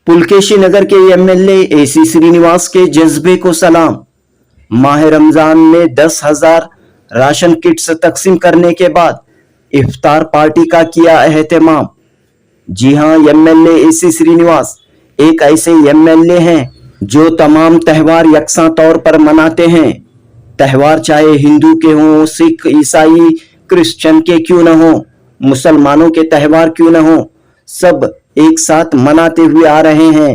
पुलकेशी नगर के MLA AC Srinivas के जज्बे को सलाम। माह रमजान में 10,000 राशन किट्स तकसीम करने के बाद इफ्तार पार्टी का किया एहतमाम। जी हां, एमएलए एसी श्रीनिवास एक ऐसे एमएलए हैं जो तमाम त्यौहार यकसा तौर पर मनाते हैं। त्यौहार चाहे हिंदू के हों, सिख, ईसाई, क्रिश्चियन के क्यों न हो, मुसलमानों के त्यौहार क्यों न हो, सब एक साथ मनाते हुए आ रहे हैं।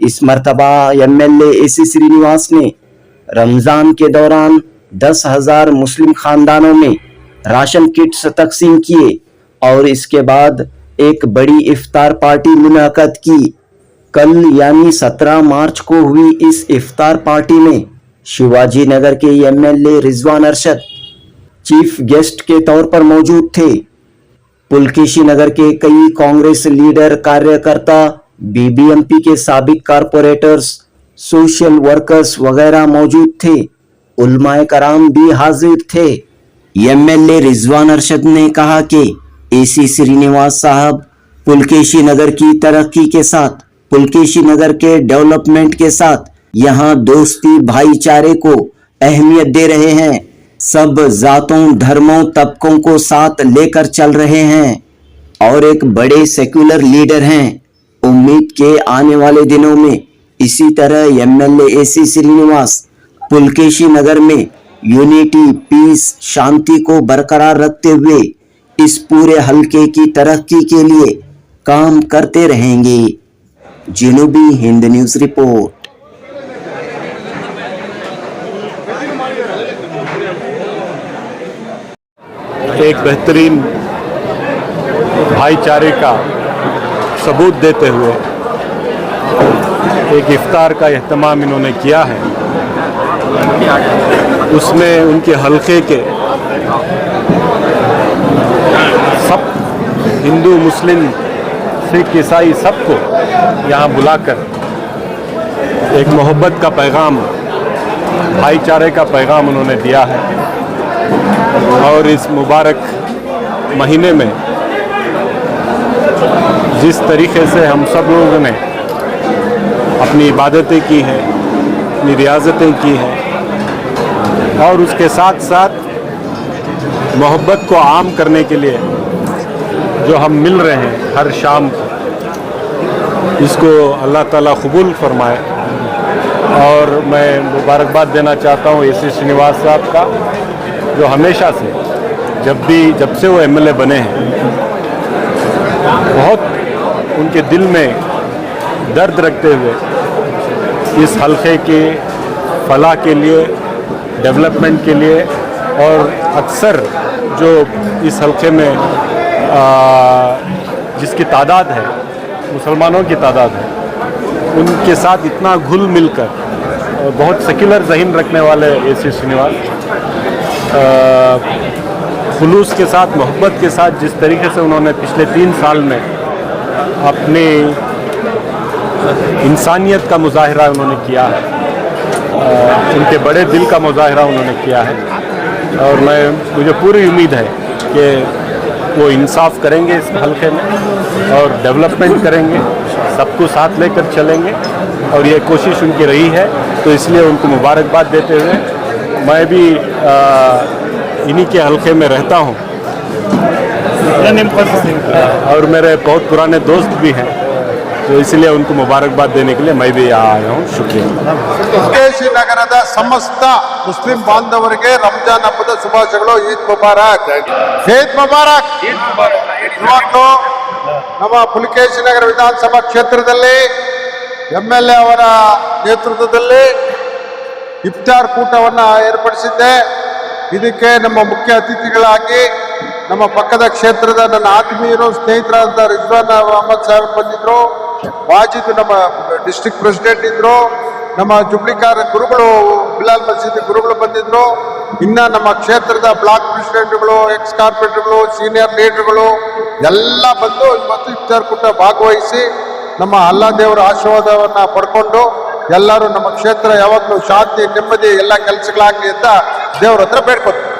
इस मर्तबा एमएलए एसी श्रीनिवास ने रमजान के दौरान 10,000 मुस्लिम खानदानों में राशन किट्स तकसीम किए और इसके बाद एक बड़ी इफ्तार पार्टी मुनाकद की। कल यानी 17 मार्च को हुई इस इफ्तार पार्टी में शिवाजी नगर के MLA Rizwan Arshad chief guest के तौर पर मौजूद थे। पुलकेशी नगर के कई कांग्रेस लीडर, कार्यकर्ता, बीबीएमपी के साबिक कारपोरेटर्स, सोशल वर्कर्स वगैरह मौजूद थे। उलमाए कराम भी हाजिर थे। एमएलए रिजवान अरशद ने कहा कि एसी श्रीनिवास साहब पुलकेशी नगर की तरक्की के साथ, पुलकेशी नगर के डेवलपमेंट के साथ यहाँ दोस्ती भाईचारे को अहमियत दे रहे हैं। सब जातों, धर्मों, तबकों को साथ लेकर चल रहे हैं और एक बड़े सेक्युलर लीडर हैं। उम्मीद के आने वाले दिनों में इसी तरह एमएलए एसी श्रीनिवास पुलकेशी नगर में यूनिटी, पीस, शांति को बरकरार रखते हुए इस पूरे हलके की तरक्की के लिए काम करते रहेंगे। जनूबी हिंद न्यूज़ रिपोर्ट। एक बेहतरीन भाईचारे का सबूत देते हुए एक इफ्तार का एहतमाम इन्होंने किया है। उसमें उनके हलके के सब हिंदू, मुस्लिम, सिख, ईसाई सबको यहाँ बुलाकर एक मोहब्बत का पैगाम, भाईचारे का पैगाम उन्होंने दिया है। और इस मुबारक महीने में जिस तरीके से हम सब लोगों ने अपनी इबादतें की हैं, अपनी रियाजतें की हैं और उसके साथ साथ मोहब्बत को आम करने के लिए जो हम मिल रहे हैं हर शाम को, इसको अल्लाह ताला कबूल फरमाए। और मैं मुबारकबाद देना चाहता हूँ एसी श्रीनिवास साहब का, जो हमेशा से जब से वो एमएलए बने हैं, बहुत उनके दिल में दर्द रखते हुए इस हलके के फलाह के लिए, डेवलपमेंट के लिए, और अक्सर जो इस हलके में जिसकी तादाद है, मुसलमानों की तादाद है, उनके साथ इतना घुल मिलकर बहुत सेक्युलर ज़हन रखने वाले एसी श्रीनिवास खुलूस के साथ, मोहब्बत के साथ जिस तरीके से उन्होंने पिछले 3 साल में अपनी इंसानियत का मुजाहिरा उन्होंने किया है, उनके बड़े दिल का मुजाहिरा उन्होंने किया है। और मुझे पूरी उम्मीद है कि वो इंसाफ करेंगे इस हलके में और डेवलपमेंट करेंगे, सबको साथ लेकर चलेंगे और ये कोशिश उनकी रही है। तो इसलिए उनको मुबारकबाद देते हुए मैं भी इन्हीं के हलके में रहता हूँ और मेरे बहुत पुराने दोस्त भी हैं, तो इसलिए उनको मुबारकबाद देने के लिए मैं भी यहाँ आया हूँ। शुक्रिया। पुलकेशी नगರದ ಸಮಸ್ತ ಮುಸ್ಲಿಂ ಬಾಂಧವರಿಗೆ ರಂಜಾನ್ ಹಬ್ಬದ ಶುಭಾಶಯಗಳು। ಈದ್ ಮುಬಾರಕ್, ಈದ್ ಮುಬಾರಕ್, ಈದ್ ಮುಬಾರಕ್। ಇವತ್ತು ನಮ್ಮ ಪುಲಕೇಶಿ ನಗರ ವಿಧಾನಸಭಾ ಕ್ಷೇತ್ರದಲ್ಲಿ ಎಂಎಲ್ಎ ಅವರ ನೇತೃತ್ವದಲ್ಲಿ ಇಫ್ತಾರ್ ಕೂಟವನ್ನು ಏರ್ಪಡಿಸಿದ್ದೆ। ಇದಕ್ಕೆ ನಮ್ಮ ಮುಖ್ಯ ಅತಿಥಿಗಳಾಗಿ ನಮ್ಮ ಪಕ್ಕದ ಕ್ಷೇತ್ರದ ನನ್ನ ಆತ್ಮೀಯರು, ಸ್ನೇಹಿತರಾದ ರಿಜ್ವಾನ್ ಅಹಮದ್ ಸಾಹೇಬ್ ಬಂದಿದ್ರು, ವಾಜಿದ್ ನಮ್ಮ ಡಿಸ್ಟ್ರಿಕ್ಟ್ ಪ್ರೆಸಿಡೆಂಟ್ ಇದ್ರು, ನಮ್ಮ ಜುಬ್ಲಿಕಾರ್ ಗುರುಗಳು, ಬಿಲಾಲ್ ಮಸೀದಿ ಗುರುಗಳು ಬಂದಿದ್ರು, ಇನ್ನ ನಮ್ಮ ಕ್ಷೇತ್ರದ ಬ್ಲಾಕ್ ಪ್ರೆಸಿಡೆಂಟ್ಗಳು, ಎಕ್ಸ್ ಕಾರ್ಪೊರೇಟರ್ಗಳು, ಸೀನಿಯರ್ ಲೀಡರ್ಗಳು ಎಲ್ಲ ಬಂದು ಇವತ್ತು ಇಫ್ತಾರ್ ಕೂಟ ಭಾಗವಹಿಸಿ ನಮ್ಮ ಅಲ್ಲಾ ದೇವರ ಆಶೀರ್ವಾದವನ್ನು ಪಡ್ಕೊಂಡು ಎಲ್ಲರೂ ನಮ್ಮ ಕ್ಷೇತ್ರ ಯಾವಾಗಲೂ ಶಾಂತಿ, ನೆಮ್ಮದಿ, ಎಲ್ಲ ಕೆಲಸಗಳಾಗಲಿ ಅಂತ ದೇವ್ರ ಹತ್ರ ಬೇಡ್ಕೊತೀವಿ।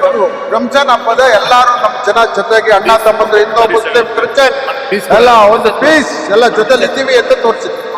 ರಂಜಾನ್ ಹಬ್ಬದ ಎಲ್ಲರೂ ನಮ್ಮ ಜನ ಜೊತೆಗೆ ಅಣ್ಣ ತಮ್ಮಂದ್ರು, ಹಿಂದೂ, ಮುಸ್ಲಿಂ, ಕ್ರಿಶ್ಚಿಯನ್ ಎಲ್ಲ ಒಂದು ಪೀಸ್ ಎಲ್ಲ ಜೊತೆಲಿ ಇದ್ದೀವಿ ಅಂತ ತೋರಿಸಿದ್ವಿ।